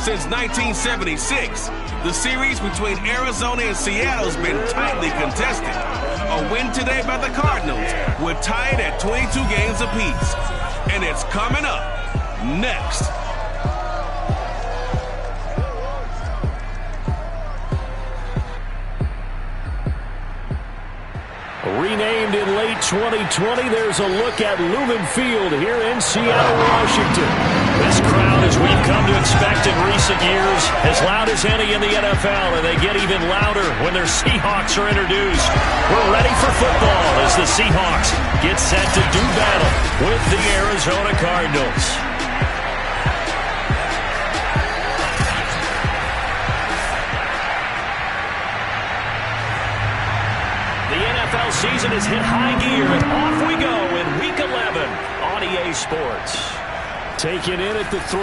Since 1976, the series between Arizona and Seattle has been tightly contested. A win today by the Cardinals would tie it at 22 games apiece. And it's coming up next. Renamed in late 2020, there's a look at Lumen Field here in Seattle, Washington. This crowd, as we've come to expect in recent years, as loud as any in the NFL, and they get even louder when their Seahawks are introduced. We're ready for football as the Seahawks get set to do battle with the Arizona Cardinals. Season has hit high gear, and off we go in Week 11 on EA Sports. Taken in at the 3.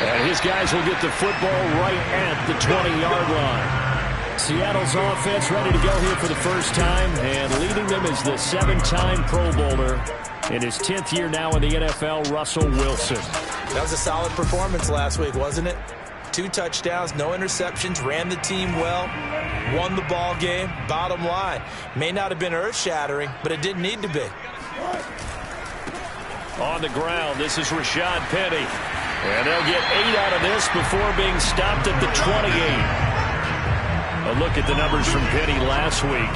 And his guys will get the football right at the 20-yard line. Seattle's offense ready to go here for the first time, and leading them is the 7-time Pro Bowler in his 10th year now in the NFL, Russell Wilson. That was a solid performance last week, wasn't it? 2 touchdowns, no interceptions, ran the team well, won the ball game. Bottom line, may not have been earth-shattering, but it didn't need to be. On the ground, this is Rashad Penny. And they'll get 8 out of this before being stopped at the 28. A look at the numbers from Penny last week.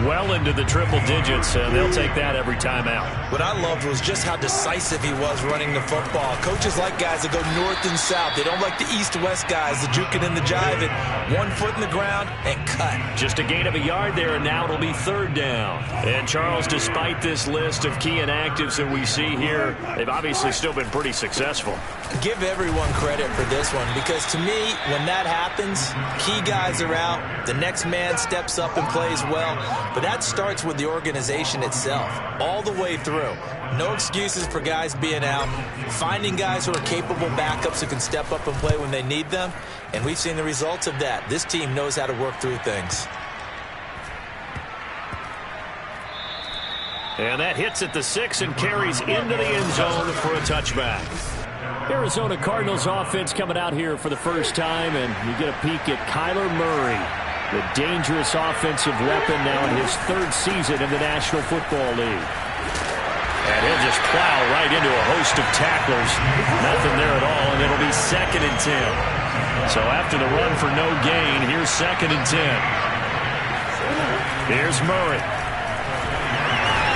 Well into the triple digits, and they'll take that every time out. What I loved was just how decisive he was running the football. Coaches like guys that go north and south. They don't like the east-west guys, the juking and the jiving. 1 foot in the ground and cut. Just a gain of a yard there, and now it'll be 3rd down. And Charles, despite this list of key inactives that we see here, they've obviously still been pretty successful. Give everyone credit for this one, because to me, when that happens, key guys are out, the next man steps up and plays well. But that starts with the organization itself, all the way through. No excuses for guys being out. Finding guys who are capable backups who can step up and play when they need them. And we've seen the results of that. This team knows how to work through things. And that hits at the 6 and carries into the end zone for a touchback. Arizona Cardinals offense coming out here for the first time, and you get a peek at Kyler Murray. The dangerous offensive weapon now in his 3rd season in the National Football League. And he'll just plow right into a host of tacklers. Nothing there at all, and it'll be 2nd and 10. So after the run for no gain, here's 2nd and 10. Here's Murray.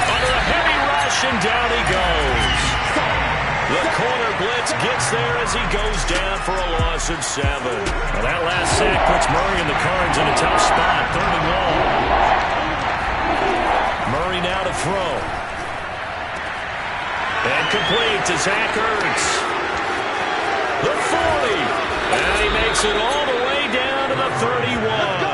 Under a heavy rush, and down he goes. The corner blitz gets there as he goes down for a loss of 7. Well, that last sack puts Murray and the Cards in a tough spot, 3rd and long. Murray now to throw. And complete to Zach Ertz. The 40. And he makes it all the way down to the 31.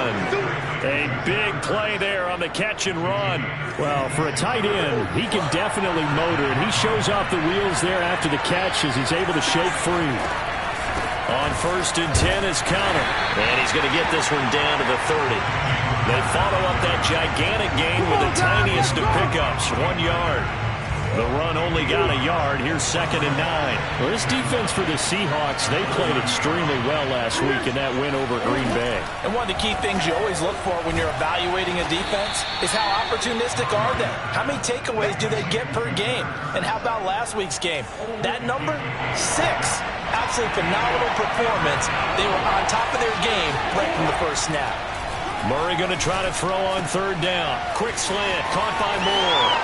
A big play there on the catch and run. Well, for a tight end, he can definitely motor, and he shows off the wheels there after the catch as he's able to shake free. On 1st and 10 is Conner, and he's going to get this one down to the 30. They follow up that gigantic gain with the tiniest of pickups, 1 yard. The run only got a yard. Here's 2nd and 9. Well, this defense for the Seahawks, they played extremely well last week in that win over Green Bay. And one of the key things you always look for when you're evaluating a defense is how opportunistic are they? How many takeaways do they get per game? And how about last week's game? That number? 6. Absolutely phenomenal performance. They were on top of their game right from the first snap. Murray going to try to throw on 3rd down. Quick slant, caught by Moore.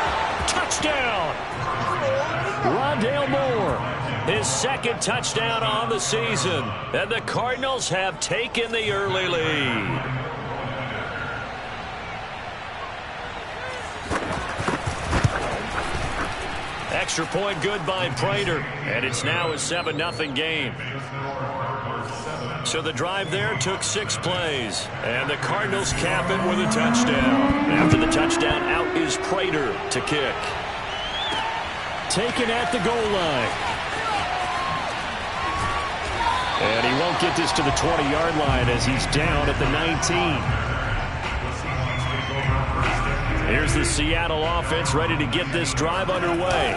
Touchdown! Rondale Moore, his 2nd touchdown on the season. And the Cardinals have taken the early lead. Extra point good by Prater. And it's now a 7-0 game. So the drive there took 6 plays. And the Cardinals cap it with a touchdown. After the touchdown, out is Prater to kick. Taken at the goal line. And he won't get this to the 20-yard line as he's down at the 19. Here's the Seattle offense ready to get this drive underway.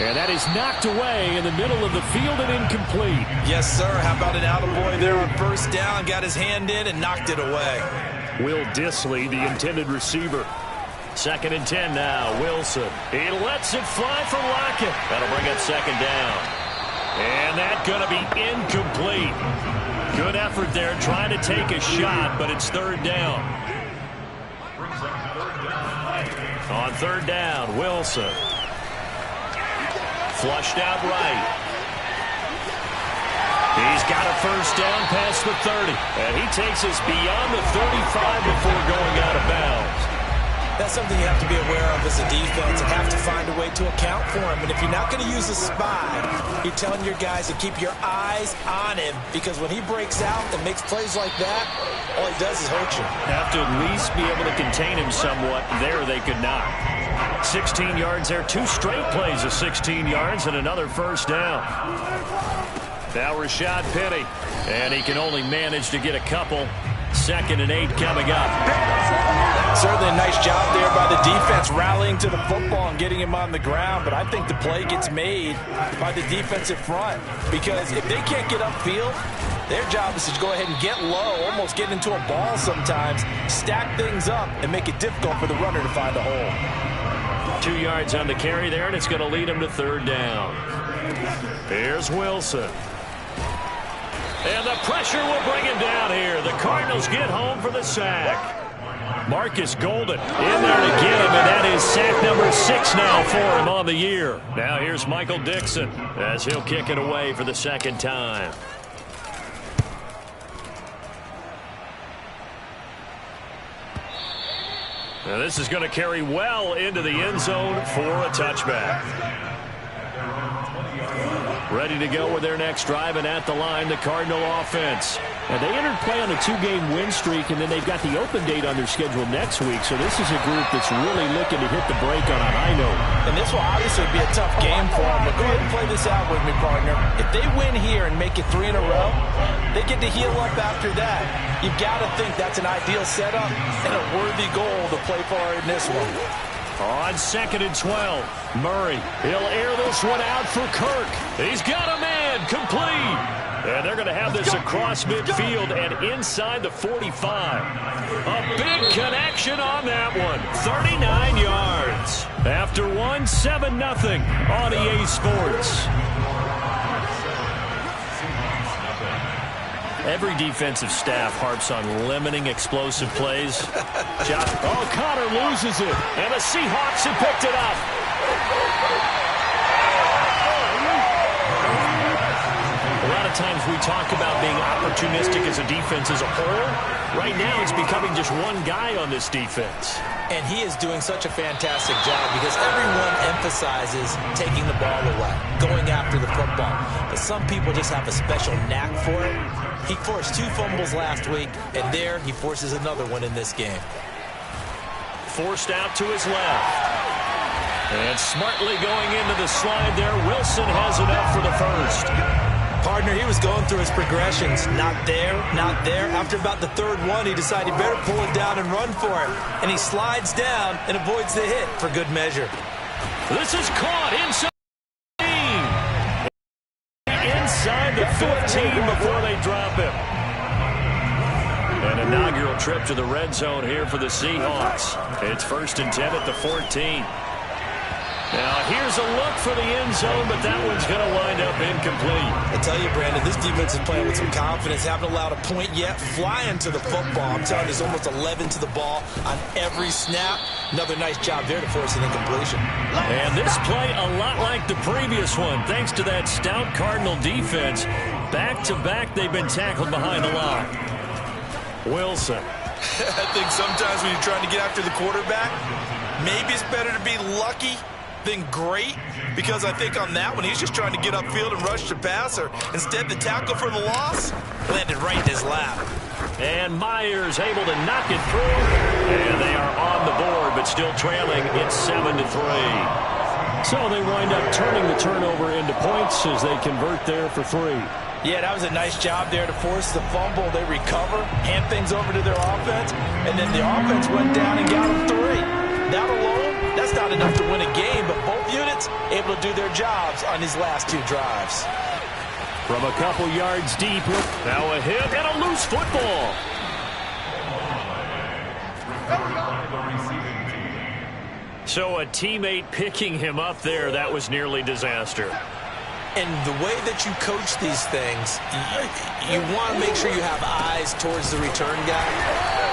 And that is knocked away in the middle of the field and incomplete. Yes, sir. How about an attaboy there on first down? Got his hand in and knocked it away. Will Dissly, the intended receiver. 2nd and 10 now. Wilson. He lets it fly from Lockett. That'll bring up 2nd down. And that's going to be incomplete. Good effort there trying to take a shot, but it's 3rd down. On 3rd down, Wilson. Flushed out right. He's got a first down past the 30. And he takes us beyond the 35 before going out of bounds. That's something you have to be aware of as a defense and have to find a way to account for him. And if you're not going to use a spy, you're telling your guys to keep your eyes on him, because when he breaks out and makes plays like that, all he does is hurt you. Have to at least be able to contain him somewhat. There they could not. 16 yards there. 2 straight plays of 16 yards and another first down. Now Rashad Penny. And he can only manage to get a couple. 2nd and 8 coming up. Certainly a nice job there by the defense rallying to the football and getting him on the ground, but I think the play gets made by the defensive front, because if they can't get upfield, their job is to go ahead and get low, almost get into a ball sometimes, stack things up, and make it difficult for the runner to find a hole. 2 yards on the carry there, and it's going to lead him to 3rd down. Here's Wilson. And the pressure will bring him down here. The Cardinals get home for the sack. Marcus Golden in there to get him, and that is sack number 6 now for him on the year. Now here's Michael Dixon as he'll kick it away for the 2nd time. Now this is going to carry well into the end zone for a touchback. Ready to go with their next drive, and at the line, the Cardinal offense. And they entered play on a 2-game win streak, and then they've got the open date on their schedule next week. So this is a group that's really looking to hit the break on a high note. And this will obviously be a tough game for them, but go ahead and play this out with me, partner. If they win here and make it 3 in a row, they get to heal up after that. You've got to think that's an ideal setup and a worthy goal to play for in this one. On 2nd and 12, Murray. He'll air this one out for Kirk. He's got a man complete. And they're going to have this across midfield and inside the 45. A big connection on that one. 39 yards. After one, 7-0 on EA Sports. Every defensive staff harps on limiting explosive plays. Connor loses it, and the Seahawks have picked it up. A lot of times we talk about being opportunistic as a defense as a whole. Right now it's becoming just one guy on this defense. And he is doing such a fantastic job because everyone emphasizes taking the ball away, going after the football. But some people just have a special knack for it. He forced 2 fumbles last week, and there he forces another one in this game. Forced out to his left. And smartly going into the slide there. Wilson has enough for the first. Partner, he was going through his progressions. Not there, not there. After about the 3rd one, he decided he better pull it down and run for it. And he slides down and avoids the hit for good measure. This is caught inside. Inside the 15 before they drop him. An inaugural trip to the red zone here for the Seahawks. It's 1st and 10 at the 14. Now here's a look for the end zone, but that one's going to wind up incomplete. I tell you, Brandon, this defense is playing with some confidence. Haven't allowed a point yet. Flying to the football. I'm telling you, there's almost 11 to the ball on every snap. Another nice job there to force an incompletion. And this play a lot like the previous one, thanks to that stout Cardinal defense. Back-to-back, they've been tackled behind the line. Wilson. I think sometimes when you're trying to get after the quarterback, maybe it's better to be lucky than great, because I think on that one, he's just trying to get upfield and rush the passer. Instead, the tackle for the loss landed right in his lap. And Myers able to knock it through. And they are on the board, but still trailing. It's 7-3. So they wind up turning the turnover into points as they convert there for 3. Yeah, that was a nice job there to force the fumble. They recover, hand things over to their offense, and then the offense went down and got them 3. That alone, that's not enough to win a game, but both units able to do their jobs on these last 2 drives. From a couple yards deep, now a hit and a loose football. So a teammate picking him up there, that was nearly disaster. And the way that you coach these things, you want to make sure you have eyes towards the return guy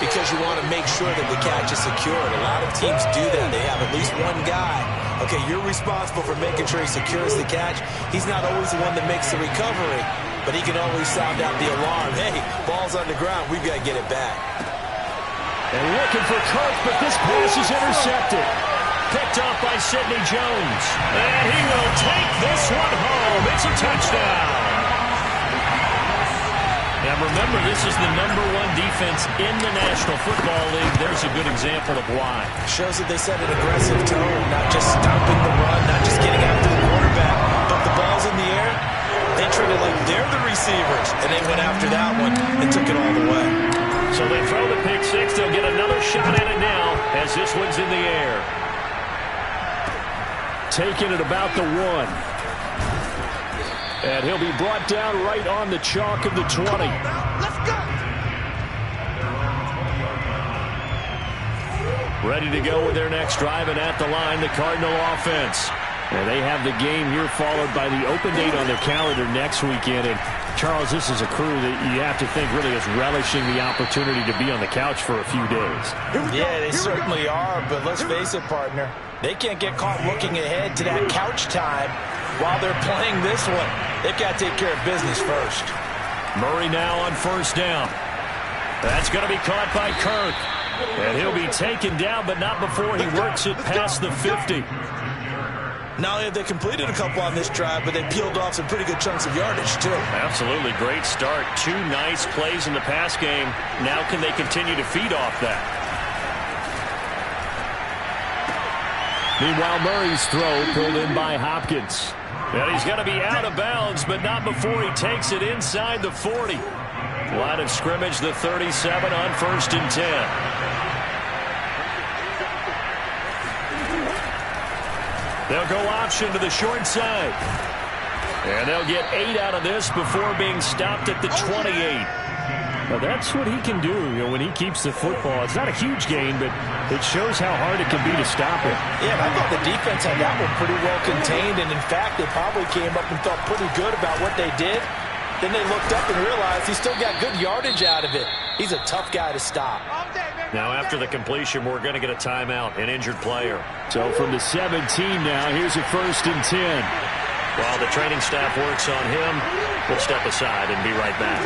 because you want to make sure that the catch is secured. A lot of teams do that. They have at least one guy. Okay, you're responsible for making sure he secures the catch. He's not always the one that makes the recovery, but he can always sound out the alarm. Hey, ball's on the ground. We've got to get it back. And looking for Kirk, but this pass is intercepted. Picked up by Sidney Jones. And he will take this one home. It's a touchdown. Now remember, this is the #1 defense in the National Football League. There's a good example of why. Shows that they set an aggressive tone, not just stopping the run, not just getting after the quarterback, but the ball's in the air. They treat it like they're the receivers, and they went after that one and took it all the way. So they throw the pick six. They'll get another shot at it now as this one's in the air. Taking it about the 1. And he'll be brought down right on the chalk of the 20. Let's go. Ready to go with their next drive, and at the line, the Cardinal offense. And they have the game here followed by the open date on their calendar next weekend. And Charles, this is a crew that you have to think really is relishing the opportunity to be on the couch for a few days. Yeah, they certainly are, but let's face it, partner. They can't get caught looking ahead to that couch time while they're playing this one. They've got to take care of business first. Murray now on first down. That's going to be caught by Kirk. And he'll be taken down, but not before he works it past the 50. Not only have they completed a couple on this drive, but they peeled off some pretty good chunks of yardage, too. Absolutely. Great start. 2 nice plays in the pass game. Now can they continue to feed off that? Meanwhile, Murray's throw pulled in by Hopkins. And he's going to be out of bounds, but not before he takes it inside the 40. Line of scrimmage, the 37 on 1st and 10. They'll go option to the short side. And they'll get 8 out of this before being stopped at the 28. Now that's what he can do, when he keeps the football. It's not a huge gain, but it shows how hard it can be to stop it. Yeah, I thought the defense had that one pretty well contained, and in fact, they probably came up and felt pretty good about what they did. Then they looked up and realized he still got good yardage out of it. He's a tough guy to stop. Now after the completion, we're going to get a timeout, an injured player. So from the 17 now, here's a 1st and 10. While the training staff works on him, we'll step aside and be right back.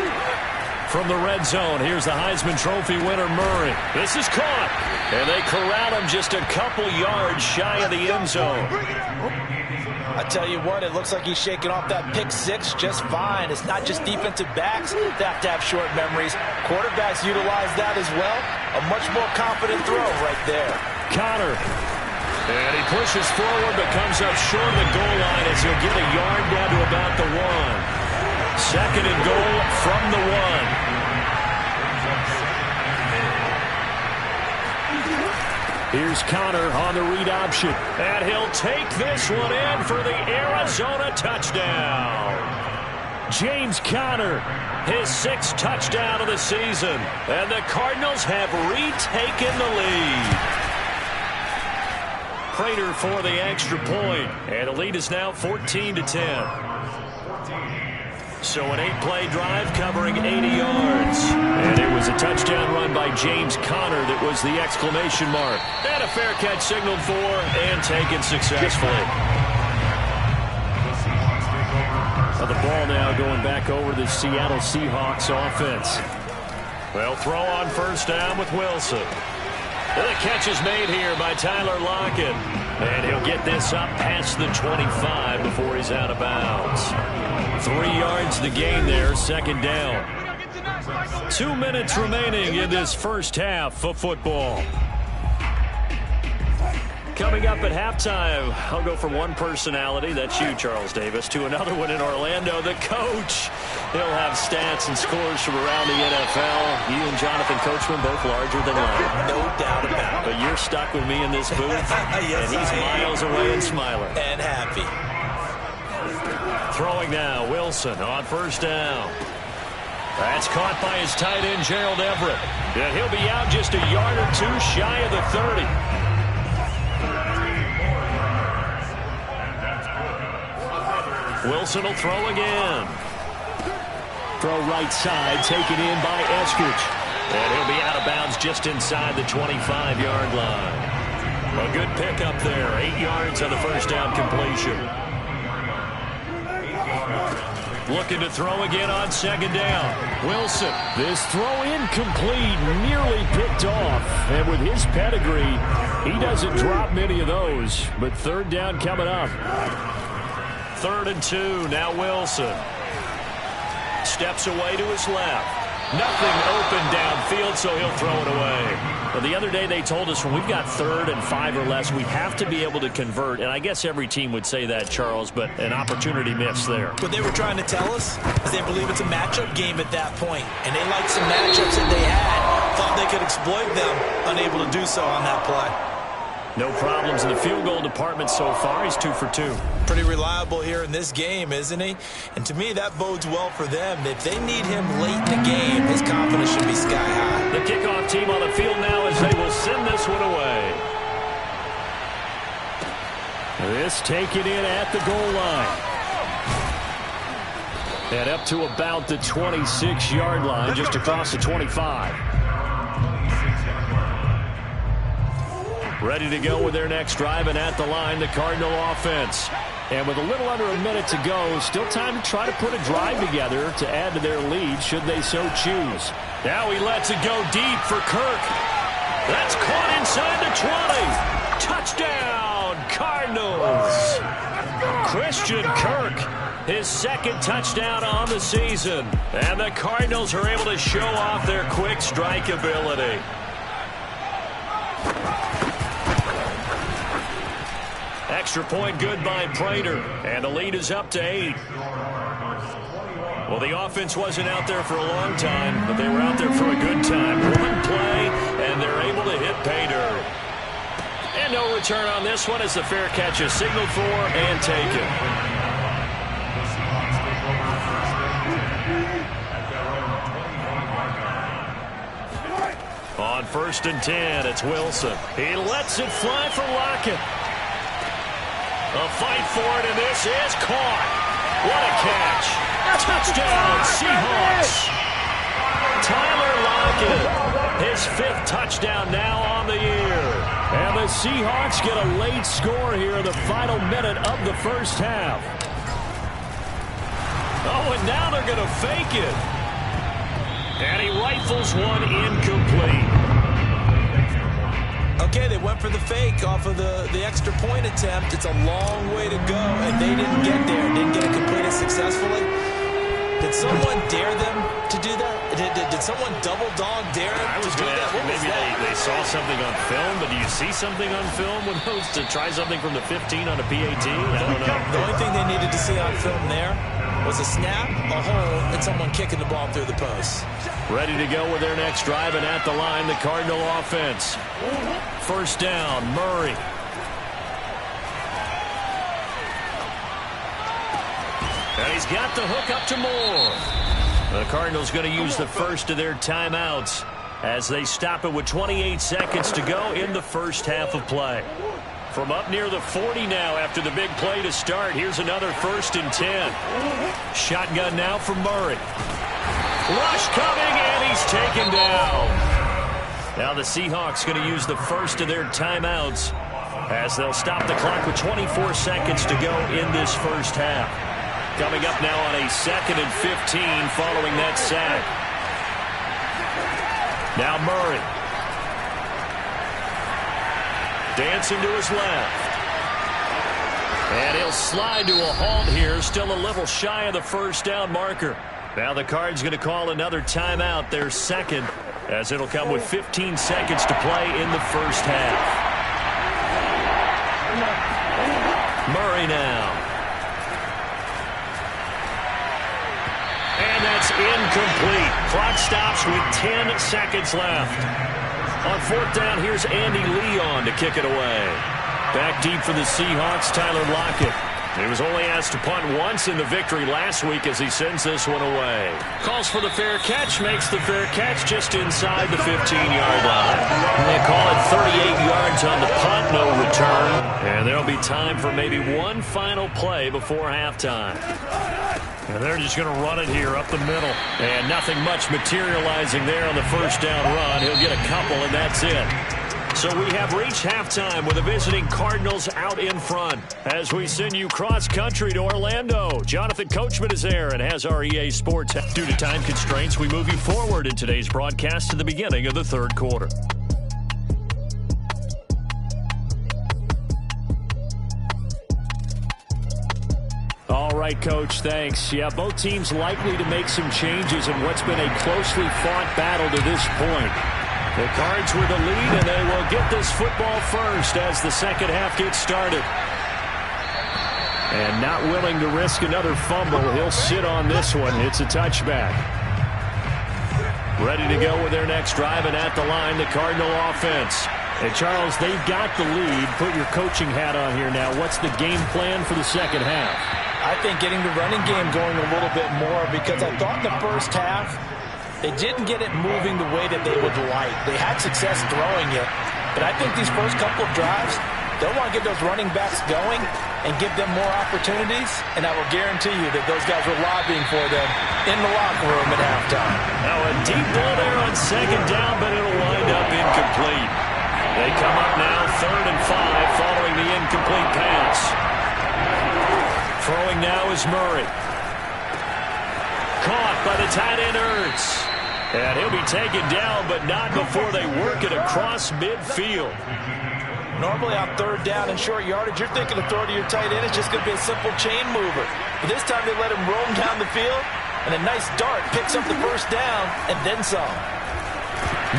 From the red zone, here's the Heisman Trophy winner, Murray. This is caught, and they corral him just a couple yards shy of the end zone. I tell you what, it looks like he's shaking off that pick six just fine. It's not just defensive backs that have to have short memories. Quarterbacks utilize that as well. A much more confident throw right there. Connor. And he pushes forward, but comes up short of the goal line as he'll get a yard down to about the 1. 2nd and goal from the 1. Here's Connor on the read option. And he'll take this one in for the Arizona touchdown. James Conner, his 6th touchdown of the season. And the Cardinals have retaken the lead. Prater for the extra point. And the lead is now 14-10. So an 8-play drive covering 80 yards. And it was a touchdown run by James Conner that was the exclamation mark. And a fair catch signaled for and taken successfully. Well, the ball now going back over the Seattle Seahawks offense. They'll throw on first down with Wilson. And the catch is made here by Tyler Lockett. And he'll get this up past the 25 before he's out of bounds. 3 yards the gain there, 2nd down. 2 minutes remaining in this first half of football. Coming up at halftime, I'll go from one personality, that's you, Charles Davis, to another one in Orlando, the coach. He'll have stats and scores from around the NFL. You and Jonathan Coachman both larger than life. No doubt about it. But you're stuck with me in this booth, yes, and he's miles away and smiling. And happy. Throwing now, Wilson on first down. That's caught by his tight end, Gerald Everett. And he'll be out just a yard or two shy of the 30. Wilson will throw again. Throw right side, taken in by Eskridge. And he'll be out of bounds just inside the 25-yard line. A good pickup there, 8 yards on the first down completion. Looking to throw again on second down. Wilson. This throw incomplete, nearly picked off. And with his pedigree, he doesn't drop many of those. But third down coming up. 3rd and 2. Now Wilson. Steps away to his left. Nothing open downfield, so he'll throw it away. Well, the other day they told us when we've got 3rd and 5 or less, we have to be able to convert. And I guess every team would say that, Charles, but an opportunity missed there. What they were trying to tell us is they believe it's a matchup game at that point. And they liked some matchups that they had. Thought they could exploit them. Unable to do so on that play. No problems in the field goal department so far. He's 2 for 2. Pretty reliable here in this game, isn't he? And to me, that bodes well for them. If they need him late in the game, his confidence should be sky high. The kickoff team on the field now as they will send this one away. This taken in at the goal line. And up to about the 26-yard line, just across the 25. Ready to go with their next drive, and at the line, the Cardinal offense. And with a little under a minute to go, still time to try to put a drive together to add to their lead, should they so choose. Now he lets it go deep for Kirk. That's caught inside the 20. Touchdown, Cardinals. Christian Kirk, his 2nd touchdown on the season. And the Cardinals are able to show off their quick strike ability. Extra point good by Prater, and the lead is up to 8. Well, the offense wasn't out there for a long time, but they were out there for a good time. One play, and they're able to hit pay dirt. And no return on this one as the fair catch is signaled for and taken. On 1st and 10, it's Wilson. He lets it fly for Lockett. A fight for it, and this is caught. What a catch. Touchdown, Seahawks. Tyler Lockett, his 5th touchdown now on the year. And the Seahawks get a late score here in the final minute of the first half. Oh, and now they're going to fake it. And he rifles one incomplete. Okay, they went for the fake off of the extra point attempt. It's a long way to go, and they didn't get there. Didn't get it completed successfully. Did someone dare them to do that? Did someone double dog dare them I was to do going to that? ask you, maybe they saw something on film, but do you see something on film with those to try something from the 15 on a PAT? I don't know. The only thing they needed to see on film there was a snap, a hold, and someone kicking the ball through the post. Ready to go with their next drive, and at the line, the Cardinal offense. First down, Murray. And he's got the hook up to Moore. The Cardinals going to use the first of their timeouts as they stop it with 28 seconds to go in the first half of play. From up near the 40 now after the big play to start. Here's another 1st and 10. Shotgun now for Murray. Rush coming, and he's taken down. Now the Seahawks going to use the first of their timeouts as they'll stop the clock with 24 seconds to go in this first half. Coming up now on a 2nd and 15 following that sack. Now Murray. Dancing to his left. And he'll slide to a halt here, still a little shy of the first down marker. Now the Cards going to call another timeout, their 2nd, as it'll come with 15 seconds to play in the first half. Murray now. And that's incomplete. Clock stops with 10 seconds left. On fourth down, here's Andy Leon to kick it away. Back deep for the Seahawks, Tyler Lockett. He was only asked to punt once in the victory last week as he sends this one away. Calls for the fair catch, makes the fair catch just inside the 15-yard line. They call it 38 yards on the punt, no return. And there'll be time for maybe one final play before halftime. And they're just going to run it here up the middle. And nothing much materializing there on the first down run. He'll get a couple, and that's it. So we have reached halftime with the visiting Cardinals out in front. As we send you cross-country to Orlando, Jonathan Coachman is there and has our EA Sports. Due to time constraints, we move you forward in today's broadcast to the beginning of the third quarter. All right, Coach, thanks. Yeah, both teams likely to make some changes in what's been a closely fought battle to this point. The Cards with the lead, and they will get this football first as the second half gets started. And not willing to risk another fumble, he'll sit on this one. It's a touchback. Ready to go with their next drive, and at the line, the Cardinal offense. And Charles, they've got the lead. Put your coaching hat on here now. What's the game plan for the second half? I think getting the running game going a little bit more, because I thought in the first half, they didn't get it moving the way that they would like. They had success throwing it. But I think these first couple of drives, they'll want to get those running backs going and give them more opportunities. And I will guarantee you that those guys were lobbying for them in the locker room at halftime. Now a deep ball there on second down, but it'll wind up incomplete. They come up now 3rd and 5 following the incomplete pass. Throwing now is Murray. Caught by the tight end Ertz. And he'll be taken down, but not before they work it across midfield. Normally on 3rd down and short yardage, you're thinking of throw to your tight end. It's just going to be a simple chain mover. But this time they let him roam down the field, and a nice dart picks up the first down and then some.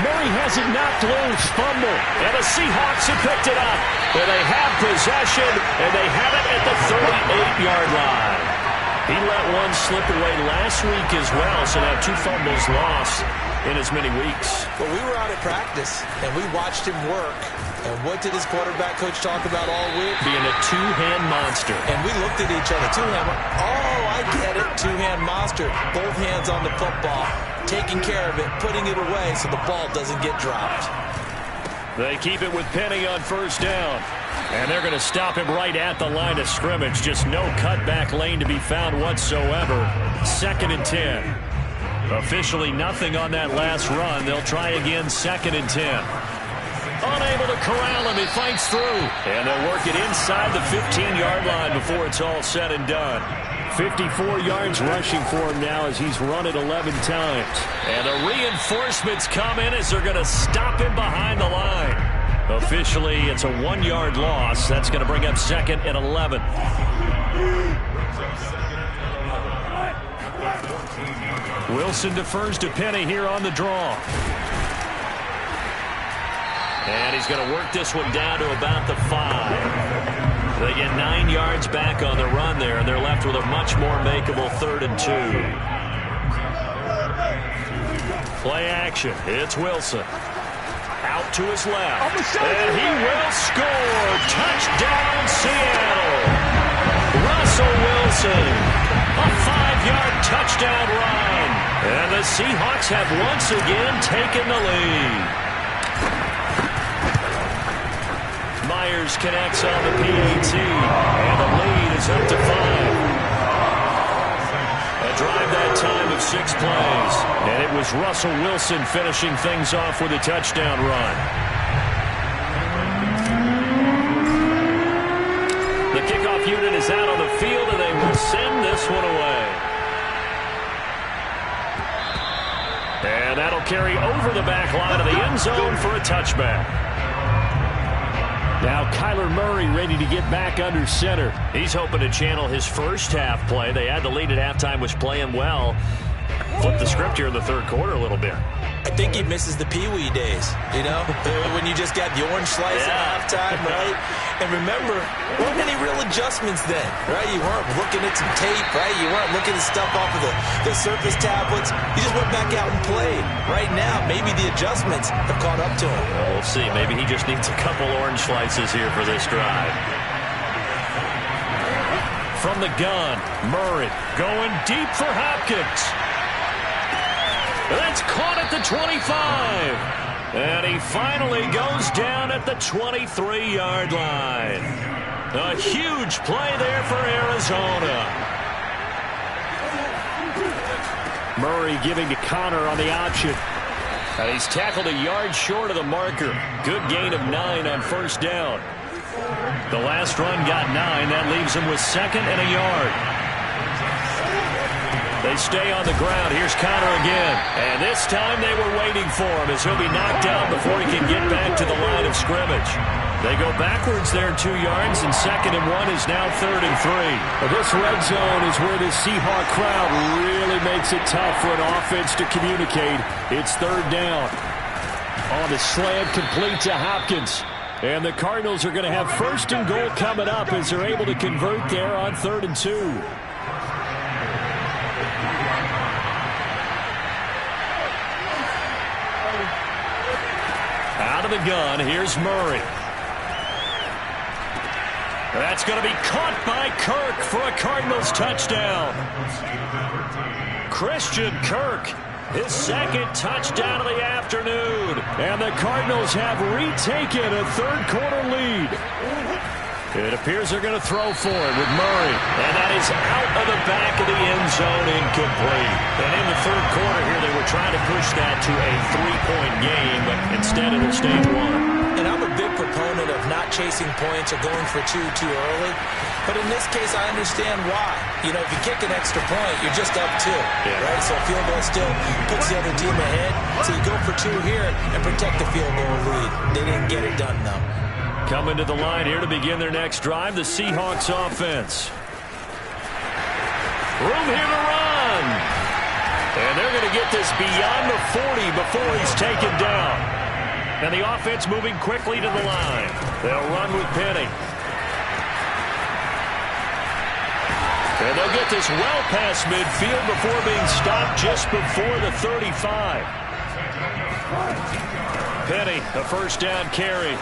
Murray has it knocked loose, fumble, and the Seahawks have picked it up. And they have possession, and they have it at the 38-yard line. He let one slip away last week as well, so now 2 fumbles lost in as many weeks. Well, we were out at practice, and we watched him work. And what did his quarterback coach talk about all week? Being a two-hand monster. And we looked at each other. Two-hand. Oh, I get it. Two-hand monster. Both hands on the football. Taking care of it. Putting it away so the ball doesn't get dropped. They keep it with Penny on first down. And they're going to stop him right at the line of scrimmage. Just no cutback lane to be found whatsoever. 2nd and 10. Officially nothing on that last run. They'll try again 2nd and 10. Unable to corral him. He fights through. And they'll work it inside the 15-yard line before it's all said and done. 54 yards rushing for him now as he's run it 11 times. And the reinforcements come in as they're going to stop him behind the line. Officially, it's a 1-yard loss. That's going to bring up 2nd and 11. Wilson defers to Penny here on the draw. And he's going to work this one down to about the 5. They get 9 yards back on the run there, and they're left with a much more makeable 3rd and 2. Play action. It's Wilson. Out to his left. And he will score. Touchdown, Seattle. Russell Wilson. A 5-yard touchdown run. And the Seahawks have once again taken the lead. Myers connects on the PAT, and the lead is up to 5. A drive that time of 6 plays, and it was Russell Wilson finishing things off with a touchdown run. The kickoff unit is out on the field, and they will send this one away. And that'll carry over the back line of the end zone for a touchback. Now Kyler Murray ready to get back under center. He's hoping to channel his first half play. They had the lead at halftime, was playing well. flip the script here in the third quarter a little bit. I think he misses the Pee-wee days, you know, when you just got the orange slice at halftime, right? And remember, weren't any real adjustments then, right? You weren't looking at some tape, right? You weren't looking at stuff off of the surface tablets. You just went back out and played. Right now, maybe the adjustments have caught up to him. Well, we'll see. Maybe he just needs a couple orange slices here for this drive. From the gun, Murray going deep for Hopkins. That's caught at the 25. And he finally goes down at the 23-yard line. A huge play there for Arizona. Murray giving to Connor on the option. And he's tackled a yard short of the marker. Good gain of 9 on first down. The last run got 9. That leaves him with 2nd and a yard. They stay on the ground. Here's Connor again. And this time they were waiting for him as he'll be knocked down before he can get back to the line of scrimmage. They go backwards there 2 yards, and 2nd and 1 is now 3rd and 3. Well, this red zone is where the Seahawk crowd really makes it tough for an offense to communicate. It's 3rd down. On the slant, complete to Hopkins. And the Cardinals are going to have 1st and goal coming up as they're able to convert there on 3rd and 2. Out of the gun, here's Murray. That's going to be caught by Kirk for a Cardinals touchdown. Christian Kirk, his 2nd touchdown of the afternoon. And the Cardinals have retaken a third-quarter lead. It appears they're going to throw for it with Murray. And that is out of the back of the end zone, incomplete. And in the third quarter here, they were trying to push that to a 3-point game, but instead it'll stay at 1. And I'm a big proponent of not chasing points or going for 2 too early. But in this case, I understand why. You know, if you kick an extra point, you're just up 2, right? So a field goal still puts the other team ahead. So you go for 2 here and protect the field goal lead. They didn't get it done, though. Coming to the line here to begin their next drive, the Seahawks offense. Room here to run. And they're going to get this beyond the 40 before he's taken down. And the offense moving quickly to the line. They'll run with Penny. And they'll get this well past midfield before being stopped just before the 35. Penny, a first down carry.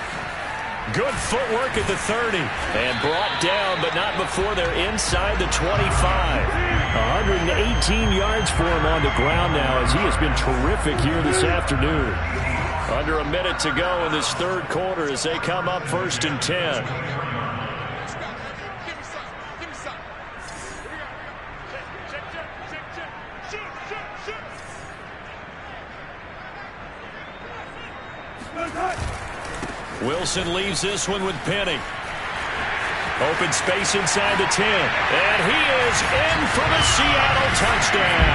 Good footwork at the 30. And brought down, but not before they're inside the 25. 118 yards for him on the ground now as he has been terrific here this afternoon. Under a minute to go in this third quarter as they come up 1st and 10. Wilson leaves this one with Penny. Open space inside the 10. And he is in for the Seattle touchdown.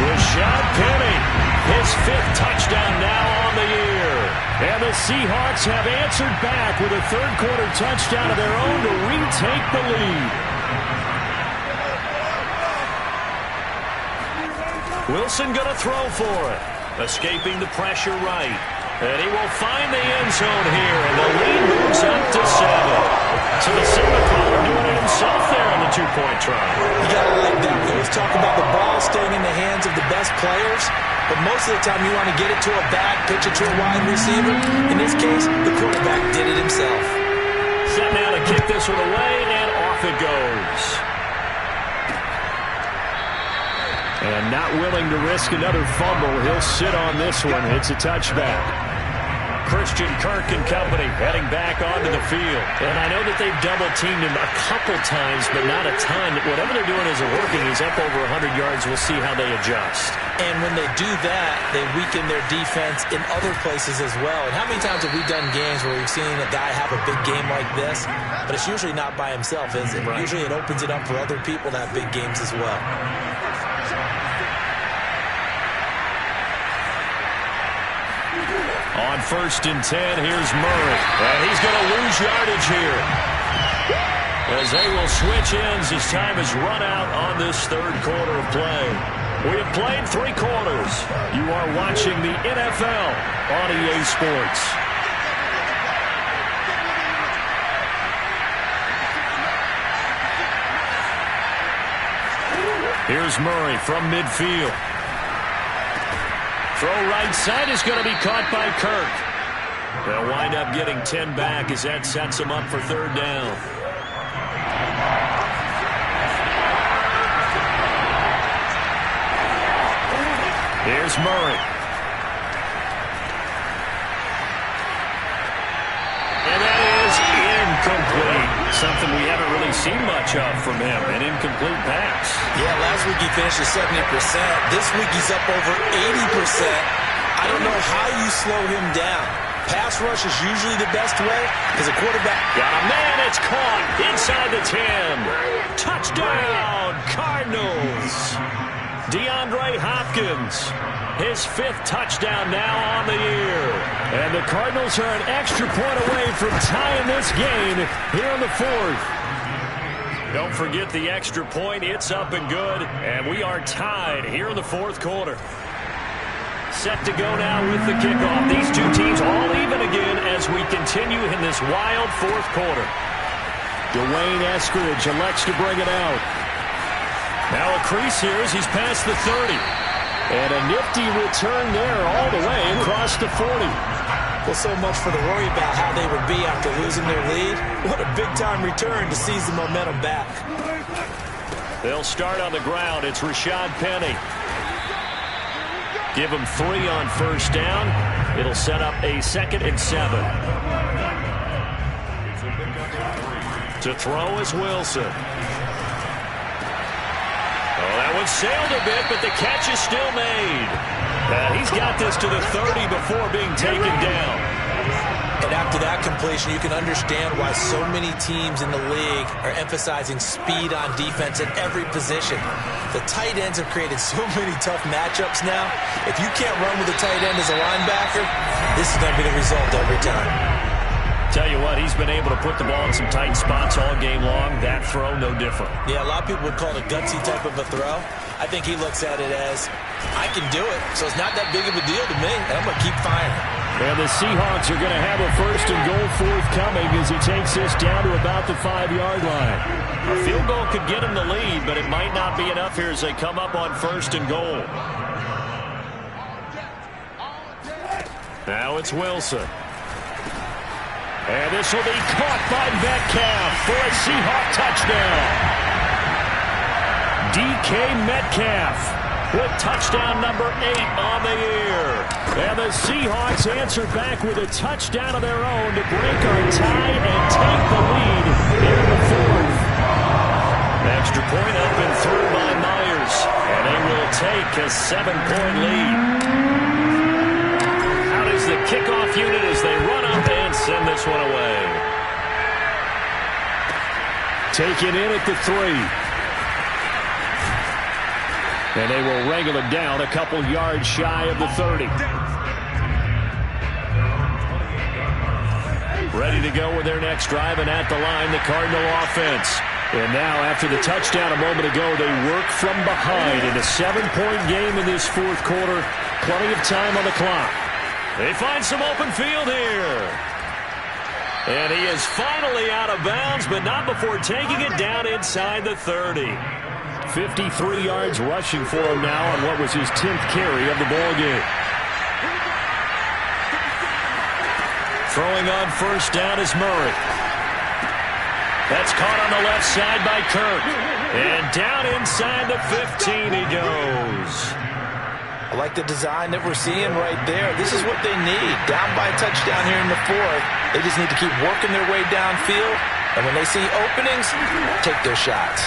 Rashad Penny, his 5th touchdown now on the year. And the Seahawks have answered back with a third-quarter touchdown of their own to retake the lead. Wilson going to throw for it. Escaping the pressure right. And he will find the end zone here, and the lead moves up to 7. So the signal caller doing it himself there on the 2-point try. You got to like that. We always talk about the ball staying in the hands of the best players, but most of the time you want to get it to a back, pitch it to a wide receiver. In this case, the quarterback did it himself. Set now to kick this one away, and off it goes. And not willing to risk another fumble, he'll sit on this one. It's a touchback. Christian Kirk and company heading back onto the field. And I know that they've double-teamed him a couple times, but not a ton. Whatever they're doing isn't working. He's up over 100 yards. We'll see how they adjust. And when they do that, they weaken their defense in other places as well. And how many times have we done games where we've seen a guy have a big game like this? But it's usually not by himself, is it? Right. Usually it opens it up for other people to have big games as well. On 1st and 10, here's Murray. And he's going to lose yardage here. As they will switch ends as time is run out on this third quarter of play. We have played 3 quarters. You are watching the NFL on EA Sports. Here's Murray from midfield. Throw right side is going to be caught by Kirk. They'll wind up getting 10 back as that sets them up for 3rd down. Here's Murray. And that is incomplete. Something we haven't really seen much of from him, an incomplete pass. Yeah, last week he finished at 70%. This week he's up over 80%. I don't know how you slow him down. Pass rush is usually the best way because a quarterback... Got a man, it's caught inside the 10. Touchdown, Cardinals. DeAndre Hopkins, his 5th touchdown now on the year. And the Cardinals are an extra point away from tying this game here in the 4th. Don't forget the extra point. It's up and good. And we are tied here in the 4th quarter. Set to go now with the kickoff. These 2 teams all even again as we continue in this wild 4th quarter. Dwayne Eskridge elects to bring it out. Now a crease here as he's past the 30. And a nifty return there all the way across the 40. Well, so much for the worry about how they would be after losing their lead. What a big-time return to seize the momentum back. They'll start on the ground. It's Rashad Penny. Give him 3 on 1st down. It'll set up a 2nd and 7. To throw is Wilson. Oh, that one sailed a bit, but the catch is still made. He's got this to the 30 before being taken down. And after that completion, you can understand why so many teams in the league are emphasizing speed on defense at every position. The tight ends have created so many tough matchups now. If you can't run with a tight end as a linebacker, this is going to be the result every time. Tell you what, he's been able to put the ball in some tight spots all game long. That throw, no different. Yeah, a lot of people would call it a gutsy type of a throw. I think he looks at it as, I can do it, so it's not that big of a deal to me, and I'm going to keep firing. And the Seahawks are going to have a 1st and goal forthcoming as he takes this down to about the 5-yard line. A field goal could get him the lead, but it might not be enough here as they come up on 1st and goal. Now it's Wilson. And this will be caught by Metcalf for a Seahawk touchdown. DK Metcalf with touchdown number 8 on the year. And the Seahawks answer back with a touchdown of their own to break our tie and take the lead in the 4th. Extra point up and through by Myers. And they will take a 7-point lead. Out is the kickoff unit as they run up and send this one away. Taken in at the 3. And they will wrangle it down a couple yards shy of the 30. Ready to go with their next drive, and at the line, the Cardinal offense. And now, after the touchdown a moment ago, they work from behind in a 7-point game in this 4th quarter. Plenty of time on the clock. They find some open field here. And he is finally out of bounds, but not before taking it down inside the 30. 53 yards rushing for him now on what was his 10th carry of the ballgame. Throwing on 1st down is Murray. That's caught on the left side by Kirk. And down inside the 15 he goes. I like the design that we're seeing right there. This is what they need. Down by a touchdown here in the 4th. They just need to keep working their way downfield. And when they see openings, take their shots.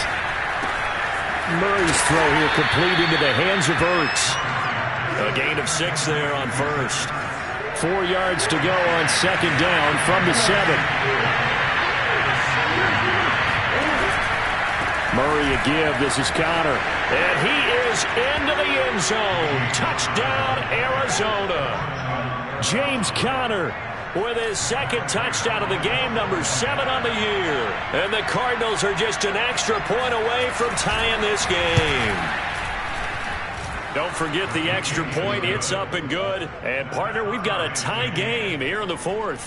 Murray's throw here complete into the hands of Ertz. A gain of 6 there on 1st. 4 yards to go on 2nd down from the 7. Murray a give. This is Connor. And he is into the end zone. Touchdown, Arizona. James Conner with his 2nd touchdown of the game, number 7 on the year. And the Cardinals are just an extra point away from tying this game. Don't forget the extra point. It's up and good. And, partner, we've got a tie game here in the fourth.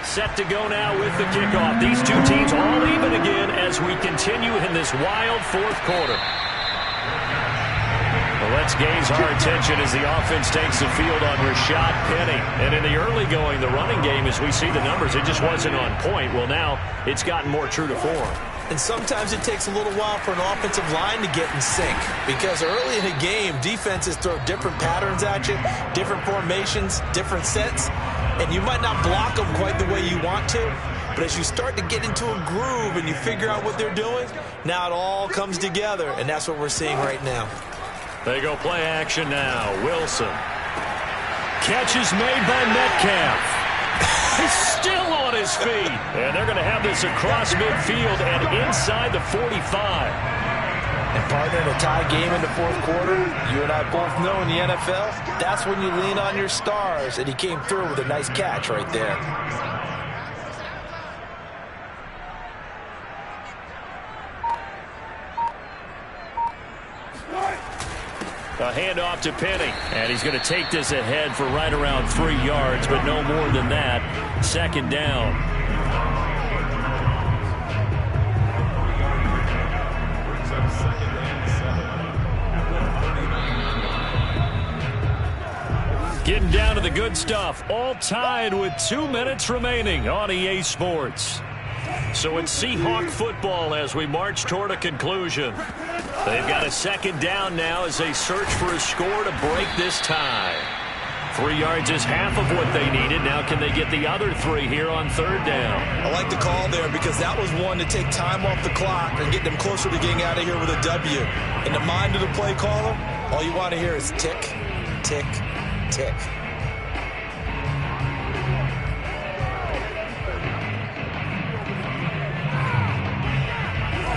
Set to go now with the kickoff. These two teams all even again as we continue in this wild fourth quarter. Well, let's gaze our attention as the offense takes the field on Rashad Penny. And in the early going, the running game, as we see the numbers, it just wasn't on point. Well, now it's gotten more true to form. And sometimes it takes a little while for an offensive line to get in sync, because early in a game, defenses throw different patterns at you, different formations, different sets, and you might not block them quite the way you want to, but as you start to get into a groove and you figure out what they're doing, now it all comes together, and that's what we're seeing right now. They go play action now. Wilson. Catch is made by Metcalf. He's still on his feet. And they're going to have this across midfield and inside the 45. And partner, in a tie game in the fourth quarter, you and I both know in the NFL, that's when you lean on your stars. And he came through with a nice catch right there. A handoff to Penny, and he's going to take this ahead for right around 3 yards, but no more than that. Second down. Getting down to the good stuff, all tied with 2 minutes remaining on EA Sports. So it's Seahawk football as we march toward a conclusion. They've got a second down now as they search for a score to break this tie. 3 yards is half of what they needed. Now can they get the other 3 here on third down? I like the call there because that was one to take time off the clock and get them closer to getting out of here with a W. In the mind of the play caller, all you want to hear is tick, tick, tick.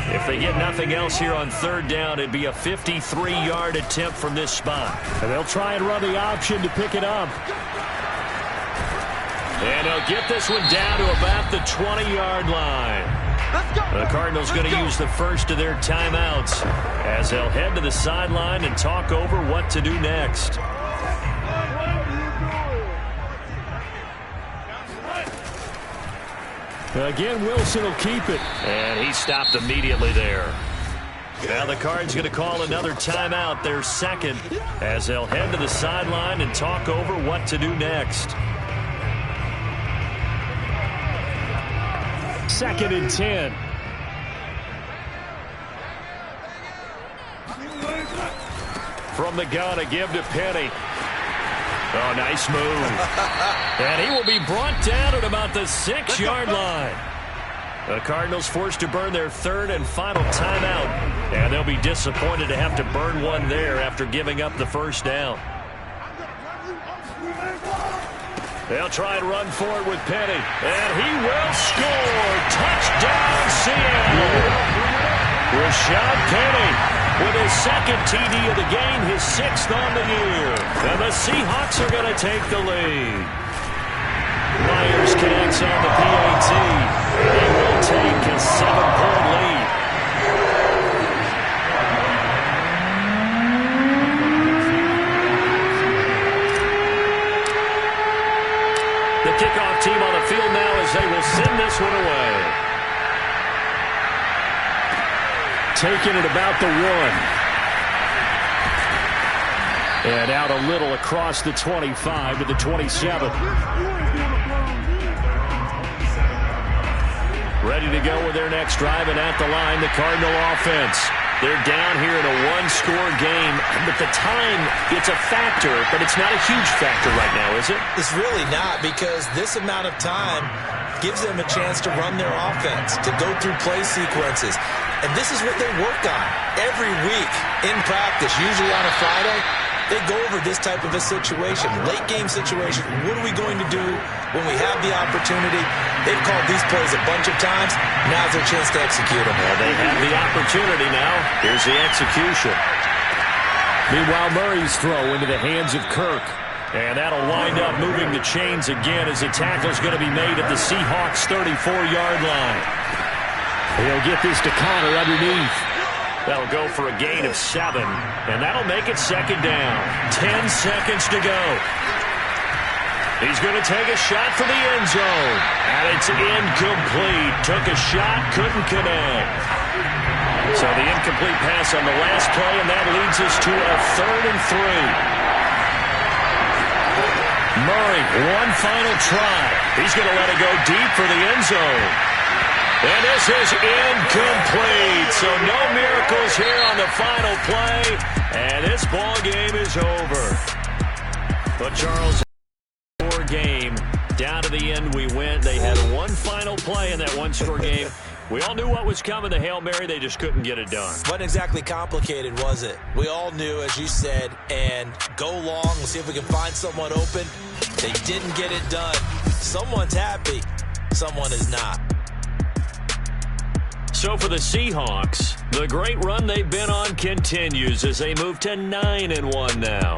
If they get nothing else here on third down, it'd be a 53-yard attempt from this spot. And they'll try and run the option to pick it up. And they'll get this one down to about the 20-yard line. The Cardinals going to use the first of their timeouts as they'll head to the sideline and talk over what to do next. Again, Wilson will keep it. And he stopped immediately there. Now the Cards going to call another timeout, their second, as they'll head to the sideline and talk over what to do next. 2nd and 10. From the gun, a give to Penny. Oh, nice move. And he will be brought down at about the 6-yard line. The Cardinals forced to burn their third and final timeout. And they'll be disappointed to have to burn one there after giving up the first down. They'll try and run for it with Penny. And he will score. Touchdown, Seattle. Rashad Penny with his second TD of the game, his 6th on the year. And the Seahawks are going to take the lead. Myers connects on the PAT. They will take a 7-point lead. The kickoff team on the field now as they will send this one away. Taking it about the 1. And out a little across the 25 to the 27. Ready to go with their next drive, and at the line, the Cardinal offense. They're down here in a one-score game, but the time, it's a factor, but it's not a huge factor right now, is it? It's really not, because this amount of time gives them a chance to run their offense, to go through play sequences. And this is what they work on every week in practice, usually on a Friday. They go over this type of a situation, late game situation. What are we going to do when we have the opportunity? They've called these plays a bunch of times. Now's their chance to execute them. Well, they have the opportunity now. Here's the execution. Meanwhile, Murray's throw into the hands of Kirk. And that'll wind up moving the chains again as the tackle's going to be made at the Seahawks' 34-yard line. He'll get this to Connor underneath. That'll go for a gain of 7, and that'll make it second down. 10 seconds to go. He's going to take a shot for the end zone, and it's incomplete. Took a shot, couldn't connect. So the incomplete pass on the last play, and that leads us to a 3rd and 3. Murray, one final try. He's going to let it go deep for the end zone. And this is incomplete. So no miracles here on the final play. And this ball game is over. But Charles, game down to the end we went. They had one final play in that one-score game. We all knew what was coming, the Hail Mary. They just couldn't get it done. Wasn't exactly complicated, was it? We all knew, as you said, and go long and see if we can find someone open. They didn't get it done. Someone's happy. Someone is not. So for the Seahawks, the great run they've been on continues as they move to 9-1 now.